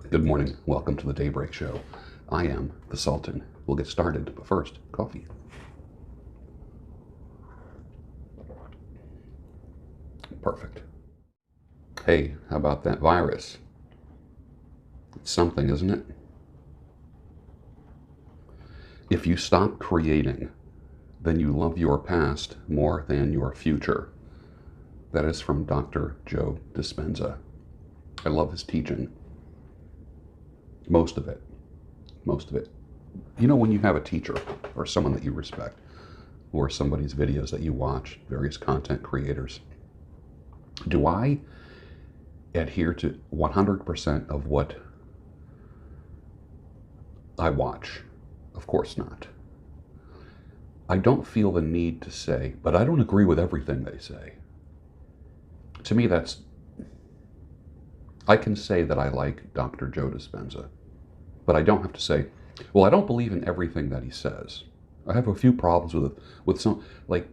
Good morning. Welcome to the Daybreak Show. I am the Sultan. We'll get started, but first, coffee. Perfect. Hey, how about that virus? It's something, isn't it? If you stop creating, then you love your past more than your future. That is from Dr. Joe Dispenza. I love his teaching. Most of it. You know, when you have a teacher or someone that you respect, or somebody's videos that you watch, various content creators, do I adhere to 100% of what I watch? Of course not. I don't feel the need to say, but I don't agree with everything they say. To me, I can say that I like Dr. Joe Dispenza, but I don't have to say, well, I don't believe in everything that he says. I have a few problems with some, like,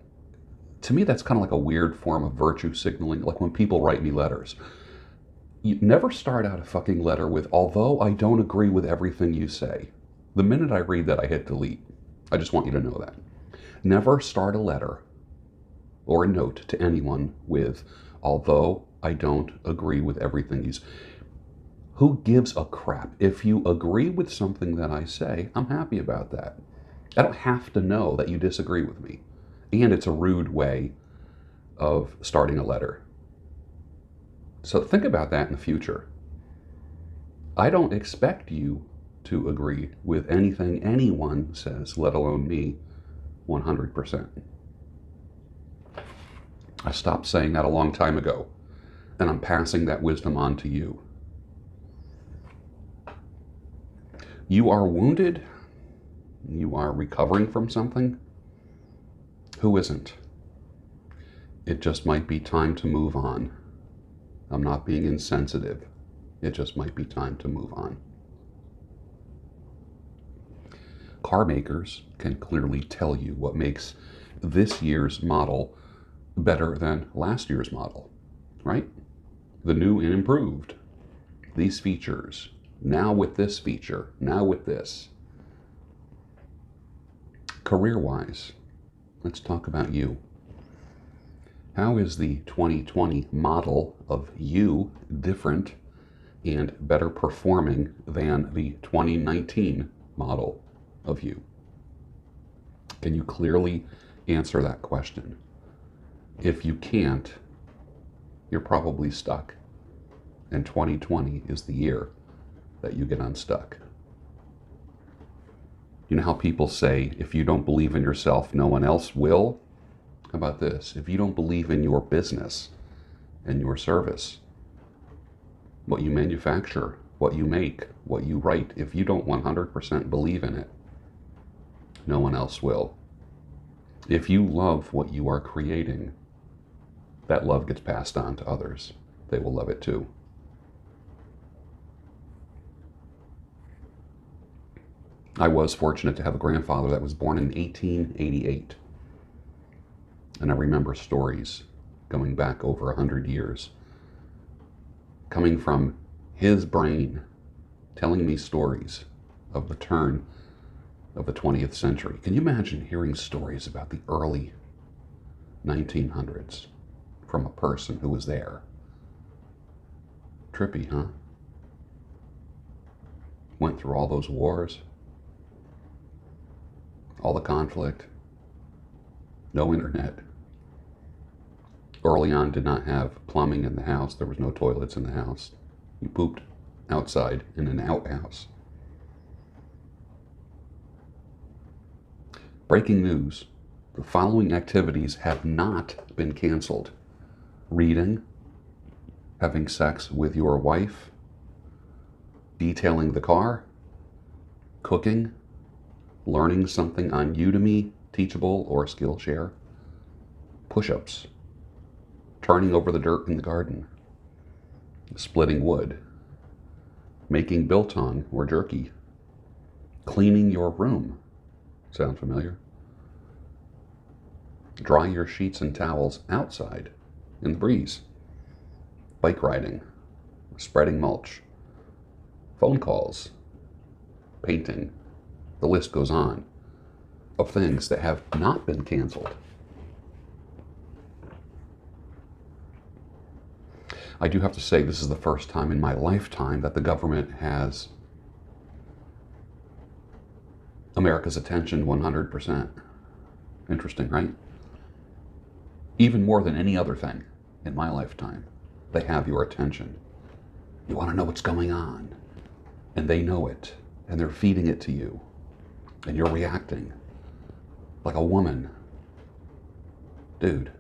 to me, that's kind of like a weird form of virtue signaling, like when people write me letters. You never start out a fucking letter with, although I don't agree with everything you say. The minute I read that, I hit delete. I just want you to know that. Never start a letter or a note to anyone with, although I don't agree with everything you say. Who gives a crap? If you agree with something that I say, I'm happy about that. I don't have to know that you disagree with me. And it's a rude way of starting a letter. So think about that in the future. I don't expect you to agree with anything anyone says, let alone me, 100%. I stopped saying that a long time ago, and I'm passing that wisdom on to you. You are wounded, you are recovering from something. Who isn't? It just might be time to move on. I'm not being insensitive. It just might be time to move on. Car makers can clearly tell you what makes this year's model better than last year's model, right? The new and improved. These features, now with this feature, now with this. Career-wise, let's talk about you. How is the 2020 model of you different and better performing than the 2019 model of you? Can you clearly answer that question? If you can't, you're probably stuck. And 2020 is the year that you get unstuck. You know how people say, if you don't believe in yourself, no one else will? How about this? If you don't believe in your business and your service, what you manufacture, what you make, what you write, if you don't 100% believe in it, no one else will. If you love what you are creating, that love gets passed on to others. They will love it too. I was fortunate to have a grandfather that was born in 1888. And I remember stories going back over 100 years, coming from his brain, telling me stories of the turn of the 20th century. Can you imagine hearing stories about the early 1900s from a person who was there? Trippy, huh? Went through all those wars, all the conflict, no internet. Early on, did not have plumbing in the house. There was no toilets in the house. You pooped outside in an outhouse. Breaking news. The following activities have not been canceled. Reading, having sex with your wife, detailing the car, cooking, learning something on Udemy, Teachable, or Skillshare, push-ups, turning over the dirt in the garden, splitting wood, making biltong or jerky, cleaning your room. Sound familiar? Dry your sheets and towels outside in the breeze, bike riding, spreading mulch, phone calls, painting. The list goes on of things that have not been canceled. I do have to say, this is the first time in my lifetime that the government has America's attention 100%. Interesting, right? Even more than any other thing in my lifetime, they have your attention. You want to know what's going on, and they know it, and they're feeding it to you, and you're reacting like a woman. Dude,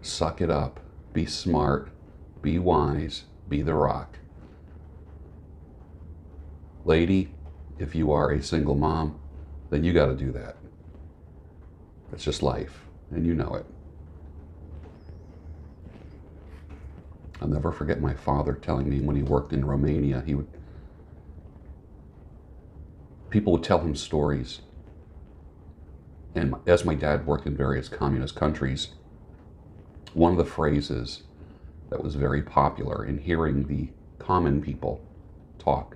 suck it up. Be smart. Be wise. Be the rock. Lady, if you are a single mom, then you got to do that. It's just life, and you know it. I'll never forget my father telling me when he worked in Romania, people would tell him stories. And as my dad worked in various communist countries, one of the phrases that was very popular in hearing the common people talk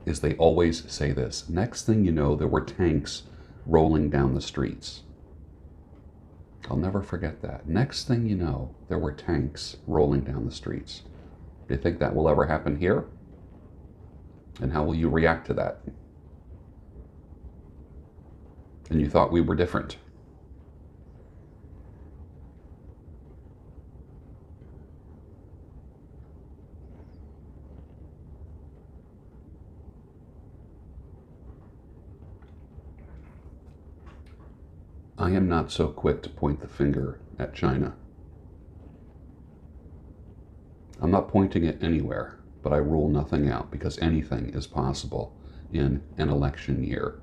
is they always say this: next thing you know, there were tanks rolling down the streets. I'll never forget that. Next thing you know, there were tanks rolling down the streets. Do you think that will ever happen here? And how will you react to that? And you thought we were different. I am not so quick to point the finger at China. I'm not pointing it anywhere, but I rule nothing out because anything is possible in an election year.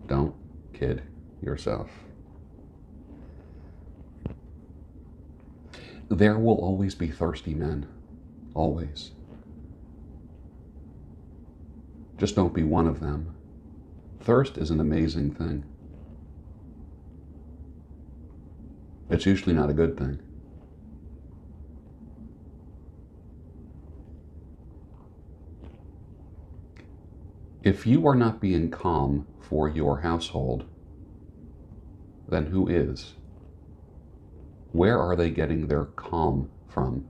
Don't kid yourself. There will always be thirsty men. Always. Just don't be one of them. Thirst is an amazing thing. It's usually not a good thing. If you are not being calm for your household, then who is? Where are they getting their calm from?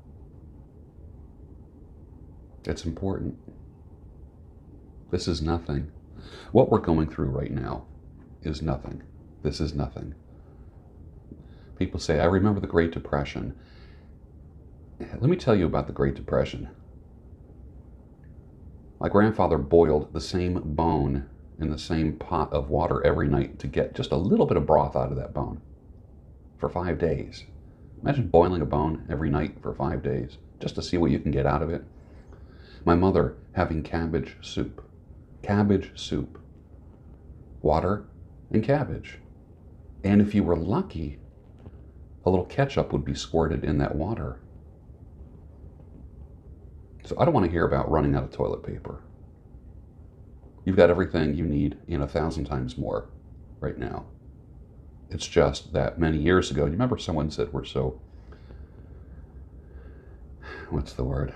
It's important. This is nothing. What we're going through right now is nothing. This is nothing. People say, I remember the Great Depression. Let me tell you about the Great Depression. My grandfather boiled the same bone in the same pot of water every night to get just a little bit of broth out of that bone for 5 days. Imagine boiling a bone every night for 5 days just to see what you can get out of it. My mother having cabbage soup. Cabbage soup. Water and cabbage. And if you were lucky, a little ketchup would be squirted in that water. So I don't want to hear about running out of toilet paper. You've got everything you need in 1,000 times more right now. It's just that many years ago, you remember someone said we're so, what's the word?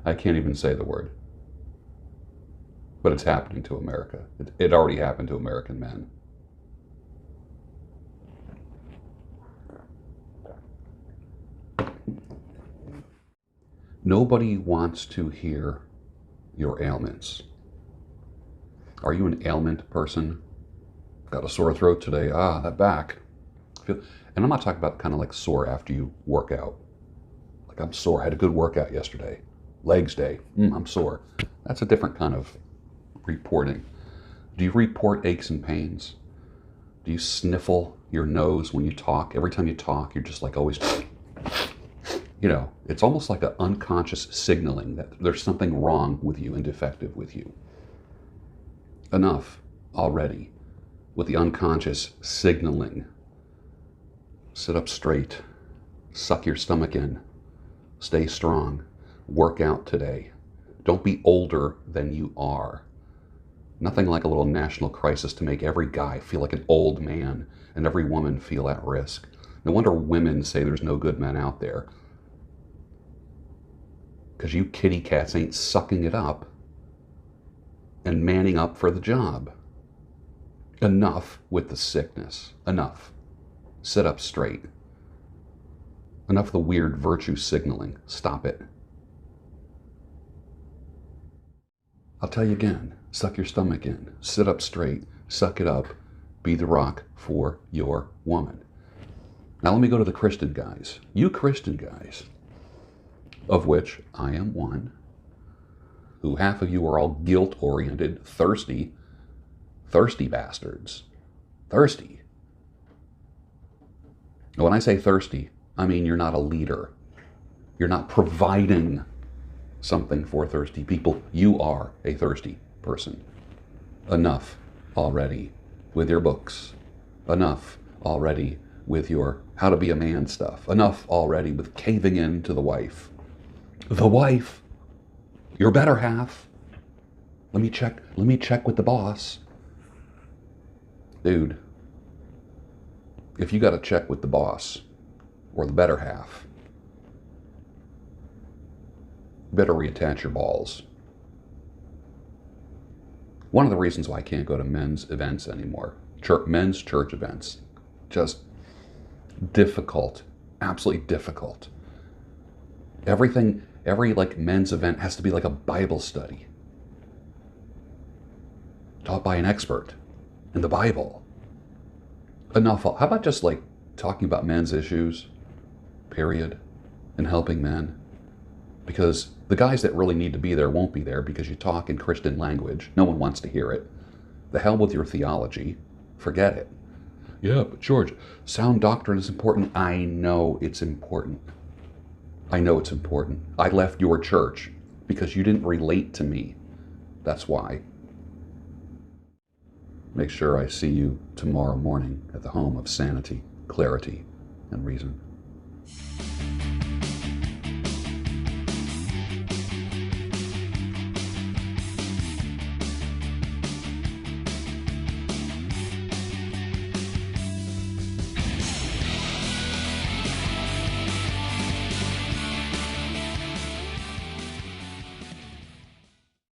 I can't even say the word. But it's happening to America. It already happened to American men. Nobody wants to hear your ailments. Are you an ailment person? Got a sore throat today. That back. And I'm not talking about kind of like sore after you work out. Like, I'm sore. I had a good workout yesterday. Legs day. I'm sore. That's a different kind of reporting. Do you report aches and pains? Do you sniffle your nose when you talk? Every time you talk, you're just like always, you know, it's almost like an unconscious signaling that there's something wrong with you and defective with you. Enough already with the unconscious signaling. Sit up straight. Suck your stomach in. Stay strong. Work out today. Don't be older than you are. Nothing like a little national crisis to make every guy feel like an old man and every woman feel at risk. No wonder women say there's no good men out there. because you kitty cats ain't sucking it up and manning up for the job. Enough with the sickness. Enough. Sit up straight. Enough of the weird virtue signaling. Stop it. I'll tell you again. Suck your stomach in. Sit up straight. Suck it up. Be the rock for your woman. Now let me go to the Christian guys. You Christian guys, of which I am one, who half of you are all guilt-oriented, thirsty bastards. Thirsty. And when I say thirsty, I mean you're not a leader. You're not providing something for thirsty people. You are a thirsty person. Enough already with your books. Enough already with your how to be a man stuff. Enough already with caving in to the wife. The wife. Your better half. Let me check with the boss. Dude, if you got to check with the boss or the better half, you better reattach your balls. One of the reasons why I can't go to men's events anymore, men's church events, just difficult, absolutely difficult. Every like men's event has to be like a Bible study, taught by an expert in the Bible. Enough. How about just like talking about men's issues, period, and helping men? Because the guys that really need to be there won't be there because you talk in Christian language. No one wants to hear it. The hell with your theology. Forget it. Yeah, but George, sound doctrine is important. I know it's important. I know it's important. I left your church because you didn't relate to me. That's why. Make sure I see you tomorrow morning at the home of sanity, clarity, and reason.